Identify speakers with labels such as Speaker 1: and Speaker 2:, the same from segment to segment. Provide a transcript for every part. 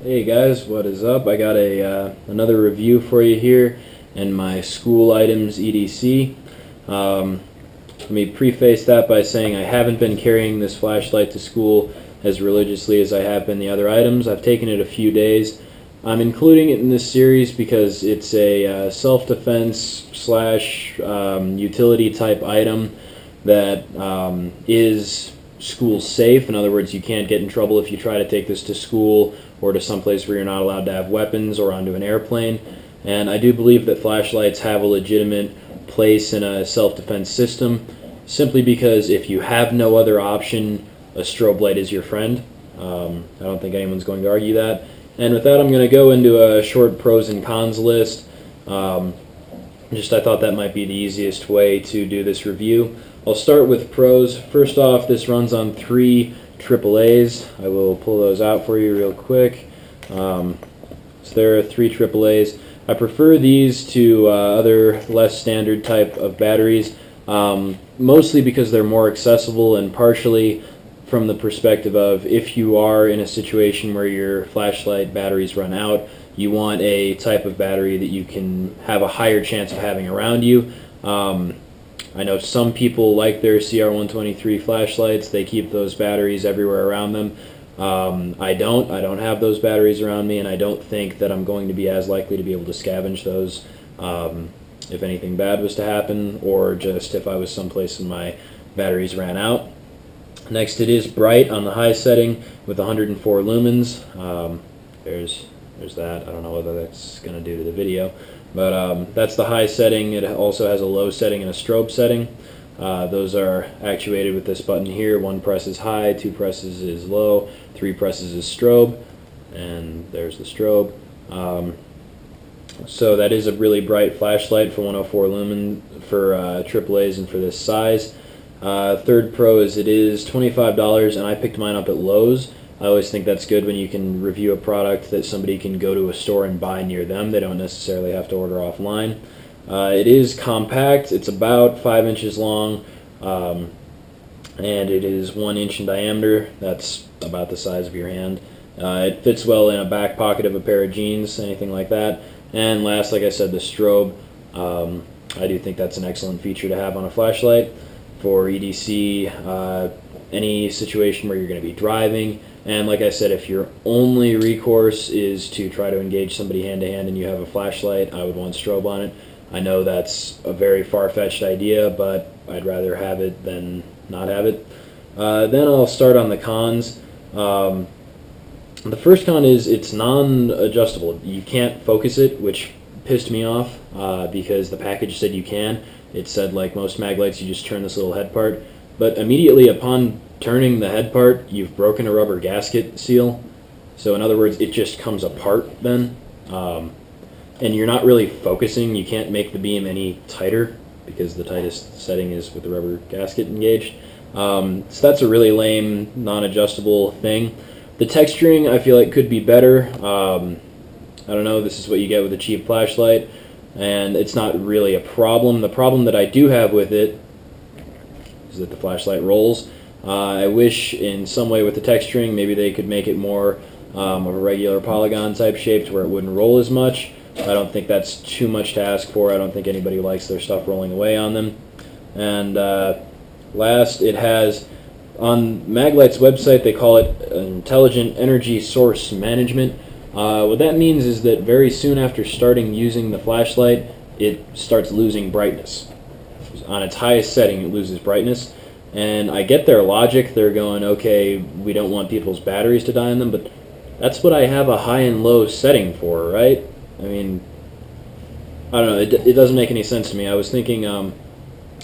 Speaker 1: Hey guys, what is up? I got another review for you here in my school items EDC. Let me preface that by saying I haven't been carrying this flashlight to school as religiously as I have been the other items. I've taken it a few days. I'm including it in this series because it's a self-defense slash utility type item that is school safe. In other words, you can't get in trouble if you try to take this to school or to someplace where you're not allowed to have weapons or onto an airplane. And I do believe that flashlights have a legitimate place in a self-defense system, simply because if you have no other option, a strobe light is your friend. I don't think anyone's going to argue that. And with that, I'm going to go into a short pros and cons list. I thought that might be the easiest way to do this review. I'll start with pros. First off, this runs on 3 AAAs. I will pull those out for you real quick. So there are 3 AAAs. I prefer these to other less standard type of batteries, mostly because they're more accessible, and partially from the perspective of if you are in a situation where your flashlight batteries run out, you want a type of battery that you can have a higher chance of having around you. I know some people like their CR123 flashlights. They keep those batteries everywhere around them. I don't have those batteries around me, and I don't think that I'm going to be as likely to be able to scavenge those if anything bad was to happen, or just if I was someplace and my batteries ran out. Next, it is bright on the high setting with 104 lumens. There's that. I don't know whether that's going to do to the video, but that's the high setting. It also has a low setting and a strobe setting. Those are actuated with this button here. 1 press is high, 2 presses is low, 3 presses is strobe, and there's the strobe. So that is a really bright flashlight for 104 lumen for AAAs and for this size. Third pro is it is $25, and I picked mine up at Lowe's. I always think that's good when you can review a product that somebody can go to a store and buy near them. They don't necessarily have to order offline. It is compact. It's about 5 inches long, and it is 1 inch in diameter. That's about the size of your hand. It fits well in a back pocket of a pair of jeans, anything like that. And last, like I said, the strobe. I do think that's an excellent feature to have on a flashlight for EDC, any situation where you're going to be driving. And like I said, if your only recourse is to try to engage somebody hand-to-hand and you have a flashlight, I would want strobe on it. I know that's a very far-fetched idea, but I'd rather have it than not have it. Then I'll start on the cons. The first con is it's non-adjustable. You can't focus it, which pissed me off because the package said you can. It said, like most Maglites, you just turn this little head part. But immediately upon turning the head part, you've broken a rubber gasket seal. So in other words, it just comes apart then. And you're not really focusing. You can't make the beam any tighter because the tightest setting is with the rubber gasket engaged. So that's a really lame, non-adjustable thing. The texturing, I feel like, could be better. I don't know, this is what you get with a cheap flashlight, and it's not really a problem. The problem that I do have with it is that the flashlight rolls. I wish in some way with the texturing, maybe they could make it more of a regular polygon type shape to where it wouldn't roll as much. I don't think that's too much to ask for. I don't think anybody likes their stuff rolling away on them. And last, it has, on Maglite's website, they call it Intelligent Energy Source Management. What that means is that very soon after starting using the flashlight, it starts losing brightness. On its highest setting, it loses brightness. And I get their logic. They're going, okay, we don't want people's batteries to die in them, but that's what I have a high and low setting for, right? I mean, I don't know. It doesn't make any sense to me. I was thinking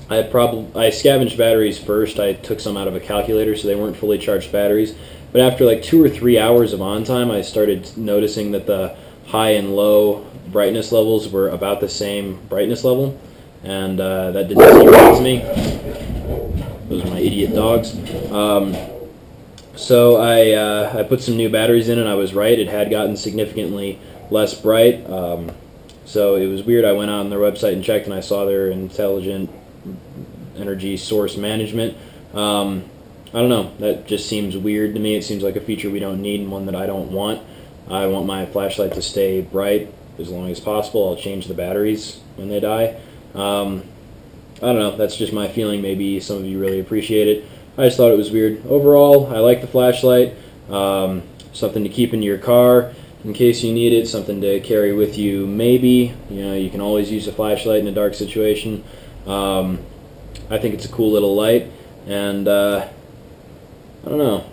Speaker 1: I scavenged batteries first. I took some out of a calculator, so they weren't fully charged batteries. But after like 2 or 3 hours of on time, I started noticing that the high and low brightness levels were about the same brightness level, and that didn't seem right to me. Those are my idiot dogs. So I put some new batteries in, and I was right. It had gotten significantly less bright. So it was weird. I went on their website and checked, and I saw their Intelligent Energy Source Management. I don't know. That just seems weird to me. It seems like a feature we don't need and one that I don't want. I want my flashlight to stay bright as long as possible. I'll change the batteries when they die. I don't know, that's just my feeling. Maybe some of you really appreciate it. I just thought it was weird. Overall, I like the flashlight. Something to keep in your car in case you need it, something to carry with you maybe. You know, you can always use a flashlight in a dark situation. I think it's a cool little light, and I don't know.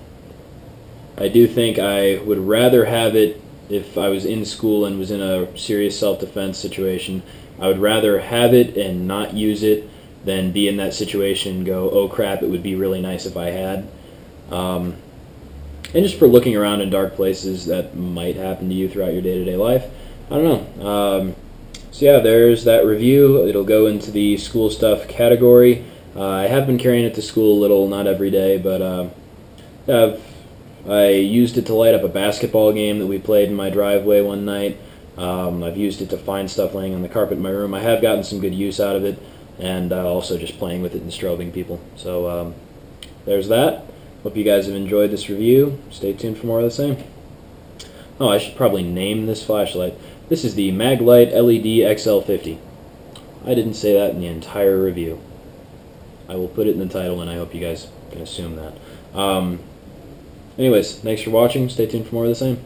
Speaker 1: I do think I would rather have it if I was in school and was in a serious self-defense situation. I would rather have it and not use it than be in that situation and go, oh crap, it would be really nice if I had. And just for looking around in dark places that might happen to you throughout your day-to-day life. I don't know. So yeah, there's that review. It'll go into the school stuff category. I have been carrying it to school a little, not every day, but I used it to light up a basketball game that we played in my driveway one night. I've used it to find stuff laying on the carpet in my room. I have gotten some good use out of it, and also just playing with it and strobing people. So there's that. Hope you guys have enjoyed this review. Stay tuned for more of the same. Oh, I should probably name this flashlight. This is the Maglite LED XL50. I didn't say that in the entire review. I will put it in the title, and I hope you guys can assume that. Anyways, thanks for watching. Stay tuned for more of the same.